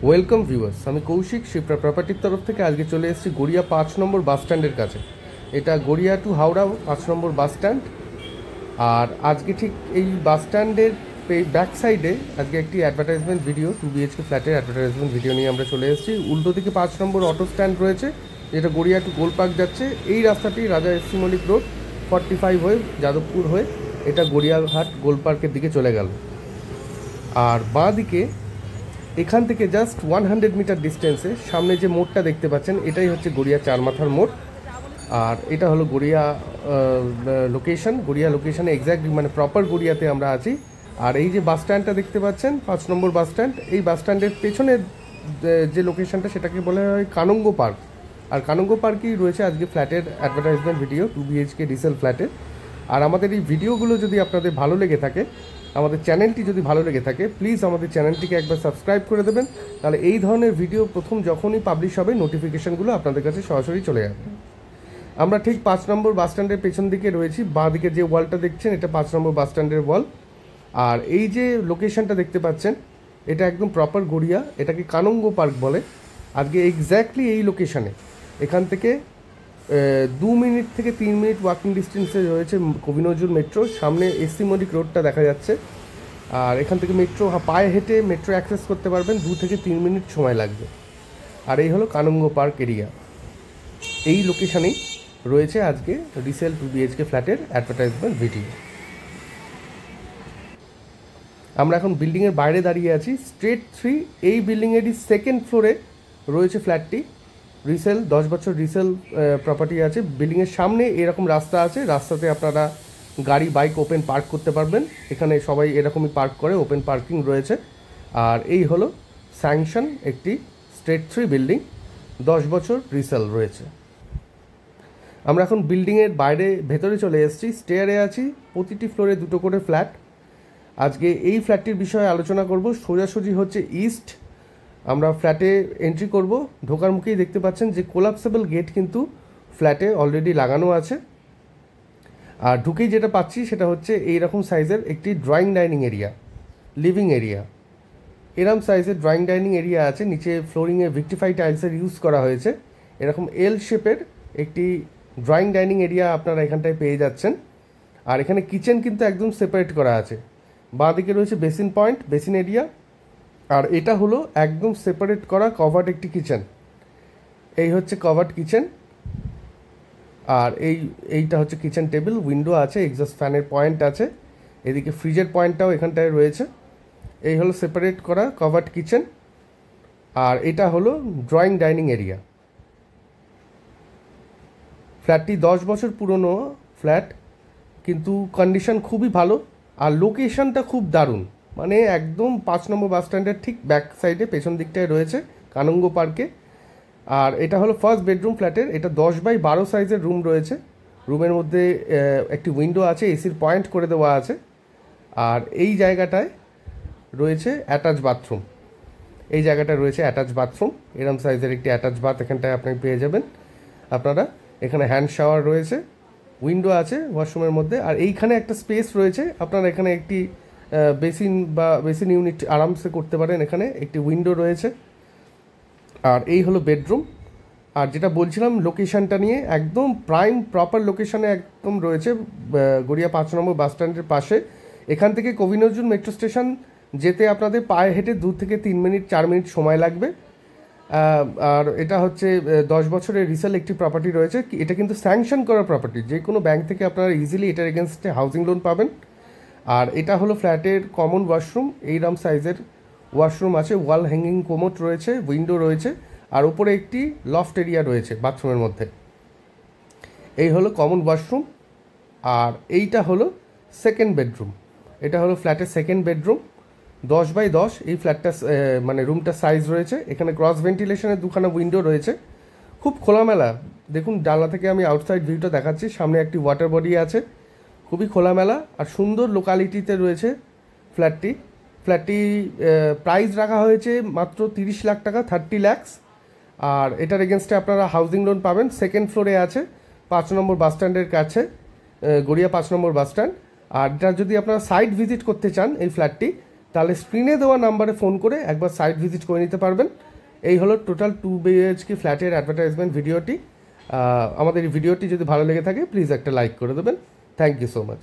Welcome viewers, আমি কৌশিক শিপ্রা প্রপার্টির তরফ থেকে আজকে চলে এসেছি গড়িয়া 5 নম্বর বাস স্ট্যান্ডের কাছে। এটা গড়িয়া টু হাওড়া 5 নম্বর বাস স্ট্যান্ড। আর আজকে ঠিক এই বাস স্ট্যান্ডের ব্যাক সাইডে আজকে একটি অ্যাডভার্টাইজমেন্ট ভিডিও 2 BHK ফ্ল্যাটের অ্যাডভার্টাইজমেন্ট ভিডিও নিয়ে আমরা চলে এসেছি। উল্টো দিকে 5 নম্বর অটো স্ট্যান্ড রয়েছে, যেটা গড়িয়া টু গোলপার্ক যাচ্ছে। এই রাস্তাটি রাজা এসসি মল্লিক রোড 45 হয়ে যাদবপুর হয়ে এটা গড়িয়াহাট গোলপার্কের দিকে চলে গেল। আর বাঁ দিকে এখান থেকে জাস্ট 100 মিটার ডিস্টেন্সে সামনে যে মোড়টা দেখতে পাচ্ছেন, এটাই হচ্ছে গড়িয়া চারমাথার মোড়। আর এটা হলো গড়িয়া লোকেশন। গড়িয়া লোকেশানে এক্স্যাক্টলি মানে প্রপার গড়িয়াতে আমরা আছি। আর এই যে বাস স্ট্যান্ডটা দেখতে পাচ্ছেন 5 নম্বর বাস স্ট্যান্ড, এই বাস স্ট্যান্ডের পেছনের যে লোকেশনটা সেটাকে বলা হয় কানঙ্গ পার্ক। আর কানঙ্গ পার্কেই রয়েছে আজকে ফ্ল্যাটের অ্যাডভার্টাইজমেন্ট ভিডিও 2 BHK রিসেল ফ্ল্যাটের। আর আমাদের এই ভিডিওগুলো যদি আপনাদের ভালো লেগে থাকে, আমাদের চ্যানেলটি যদি ভালো লেগে থাকে, প্লিজ আমাদের চ্যানেলটিকে একবার সাবস্ক্রাইব করে দেবেন। তাহলে এই ধরনের ভিডিও প্রথম যখনই পাবলিশ হবে নোটিফিকেশানগুলো আপনাদের কাছে সরাসরি চলে যাবে। আমরা ঠিক 5 নম্বর বাস স্ট্যান্ডের পেছন দিকে রয়েছি। বাঁ দিকে যে ওয়ালটা দেখছেন এটা 5 নম্বর বাস স্ট্যান্ডের ওয়াল। আর এই যে লোকেশনটা দেখতে পাচ্ছেন এটা একদম প্রপার গড়িয়া, এটাকে কানঙ্গ পার্ক বলে। আজকে এক্স্যাক্টলি এই লোকেশানে এখান থেকে 2 মিনিট থেকে 3 মিনিট ওয়াকিং ডিস্টেন্সে রয়েছে কবি নজরুল মেট্রো। সামনে এসসি মল্লিক রোডটা দেখা যাচ্ছে। আর এখান থেকে মেট্রো পায়ে হেঁটে মেট্রো অ্যাক্সেস করতে পারবেন, 2 থেকে 3 মিনিট সময় লাগবে। আর এই হলো কানঙ্গ পার্ক এরিয়া। এই লোকেশানেই রয়েছে আজকে রিসেল 2 BHK ফ্ল্যাটের অ্যাডভার্টাইজমেন্ট ভিডিও। আমরা এখন বিল্ডিংয়ের বাইরে দাঁড়িয়ে আছি। স্ট্রেট 3 এই বিল্ডিংয়েরই সেকেন্ড ফ্লোরে রয়েছে ফ্ল্যাটটি। রিসেল 10 বছর রিসেল প্রপার্টি আছে। বিল্ডিংয়ের সামনে এরকম রাস্তা আছে, রাস্তাতে আপনারা গাড়ি বাইক ওপেন পার্ক করতে পারবেন। এখানে সবাই এরকমই পার্ক করে, ওপেন পার্কিং রয়েছে। আর এই হলো স্যাংশন একটি স্ট্রেট 3 বিল্ডিং, 10 বছর রিসেল রয়েছে। আমরা এখন বিল্ডিংয়ের বাইরে ভেতরে চলে এসেছি, স্টেয়ারে আছি। প্রতিটি ফ্লোরে 2টো করে ফ্ল্যাট। আজকে এই ফ্ল্যাটটির বিষয়ে আলোচনা করব। সোজাসুজি হচ্ছে ইস্ট। আমরা ফ্ল্যাটে এন্ট্রি করব, ঢোকার মুখেই দেখতে পাচ্ছেন যে কোলাপসেবল গেট কিন্তু ফ্ল্যাটে অলরেডি লাগানো আছে। আর ঢুকেই যেটা পাচ্ছি সেটা হচ্ছে এইরকম সাইজের একটি drawing dining area, living area. এরকম সাইজের ড্রয়িং ডাইনিং এরিয়া আছে। নিচে ফ্লোরিংয়ে ভিক্টিফাই টাইলসের ইউজ করা হয়েছে। এরকম এল শেপের একটি ড্রয়িং ডাইনিং এরিয়া আপনারা এখানটায় পেয়ে যাচ্ছেন। আর এখানে কিচেন কিন্তু একদম সেপারেট করা আছে। বাঁ দিকে রয়েছে বেসিন পয়েন্ট, বেসিন এরিয়া। আর এটা হলো একদম সেপারেট করা কভার্ড একটি কিচেন। এই হচ্ছে কভার্ড কিচেন। আর এইটা হচ্ছে কিচেন টেবিল, উইন্ডো আছে, এক্সস্ট ফ্যানের পয়েন্ট আছে, এদিকে ফ্রিজের পয়েন্টটাও এখানটায় রয়েছে। এই হলো সেপারেট করা কভার্ড কিচেন। আর এটা হলো ড্রয়িং ডাইনিং এরিয়া। ফ্ল্যাটটি 10 বছর পুরনো ফ্ল্যাট, কিন্তু কন্ডিশন খুবই ভালো। আর লোকেশনটা খুব দারুণ, মানে একদম 5 নম্বর বাস স্ট্যান্ডের ঠিক ব্যাক সাইডে পেছন দিকটায় রয়েছে কানঙ্গ পার্কে। আর এটা হলো ফার্স্ট বেডরুম ফ্ল্যাটের। এটা 10x12 সাইজের রুম রয়েছে। রুমের মধ্যে একটি উইন্ডো আছে, এসির পয়েন্ট করে দেওয়া আছে। আর এই জায়গাটায় রয়েছে অ্যাটাচ বাথরুম। এই জায়গাটায় রয়েছে অ্যাটাচ বাথরুম। এরম সাইজের একটি অ্যাটাচ বাথ এখানটায় আপনি পেয়ে যাবেন আপনারা। এখানে হ্যান্ড শাওয়ার রয়েছে, উইন্ডো আছে ওয়াশরুমের মধ্যে। আর এইখানে একটা স্পেস রয়েছে, আপনারা এখানে একটি বেসিন ইউনিট আরামসে করতে পারেন। এখানে একটি উইন্ডো রয়েছে। আর এই হলো বেডরুম। আর যেটা বলছিলাম লোকেশানটা নিয়ে, একদম প্রাইম প্রপার লোকেশানে একদম রয়েছে গড়িয়া 5 নম্বর বাস স্ট্যান্ডের পাশে। এখান থেকে কবি নজরুল মেট্রো স্টেশন যেতে আপনাদের পায়ে হেঁটে 2 থেকে 3 মিনিট 4 মিনিট সময় লাগবে। আর এটা হচ্ছে 10 বছরের রিসেল একটি প্রপার্টি রয়েছে। এটা কিন্তু স্যাংশন করা প্রপার্টি, যে কোনো ব্যাংক থেকে আপনারা ইজিলি এটার এগেনস্টে হাউজিং লোন পাবেন। আর এটা হলো ফ্ল্যাটের কমন ওয়াশরুম। এইরকম সাইজের ওয়াশরুম আছে, ওয়াল হ্যাঙ্গিং কোমোড রয়েছে, উইন্ডো রয়েছে। আর উপরে একটি লফট এরিয়া রয়েছে বাথরুমের মধ্যে। এই হলো কমন ওয়াশরুম। আর এইটা হলো সেকেন্ড বেডরুম। এটা হলো ফ্ল্যাটের সেকেন্ড বেডরুম। 10x10 এই ফ্ল্যাটটা মানে রুমটা সাইজ রয়েছে। এখানে ক্রস ভেন্টিলেশনের 2খানা উইন্ডো রয়েছে, খুব খোলামেলা। দেখুন জানলা থেকে আমি আউটসাইড ভিউটা দেখাচ্ছি। সামনে একটি ওয়াটার বডি আছে, খুবই খোলামেলা আর সুন্দর লোকালিটিতে রয়েছে ফ্ল্যাটটি। প্রাইস রাখা হয়েছে মাত্র 30 লাখ টাকা, 30 lakhs। আর এটার এগেনস্টে আপনারা হাউজিং লোন পাবেন। সেকেন্ড ফ্লোরে আছে 5 নম্বর বাস স্ট্যান্ডের কাছে, গড়িয়া 5 নম্বর বাস স্ট্যান্ড। আর এটা যদি আপনারা সাইট ভিজিট করতে চান এই ফ্ল্যাটটি, তাহলে স্ক্রিনে দেওয়া নাম্বারে ফোন করে একবার সাইট ভিজিট করে নিতে পারবেন। এই হলো টোটাল 2 BHK ফ্ল্যাটের অ্যাডভার্টাইজমেন্ট ভিডিওটি। আমাদের এই ভিডিওটি যদি ভালো লেগে থাকে প্লিজ একটা লাইক করে দেবেন। Thank you so much.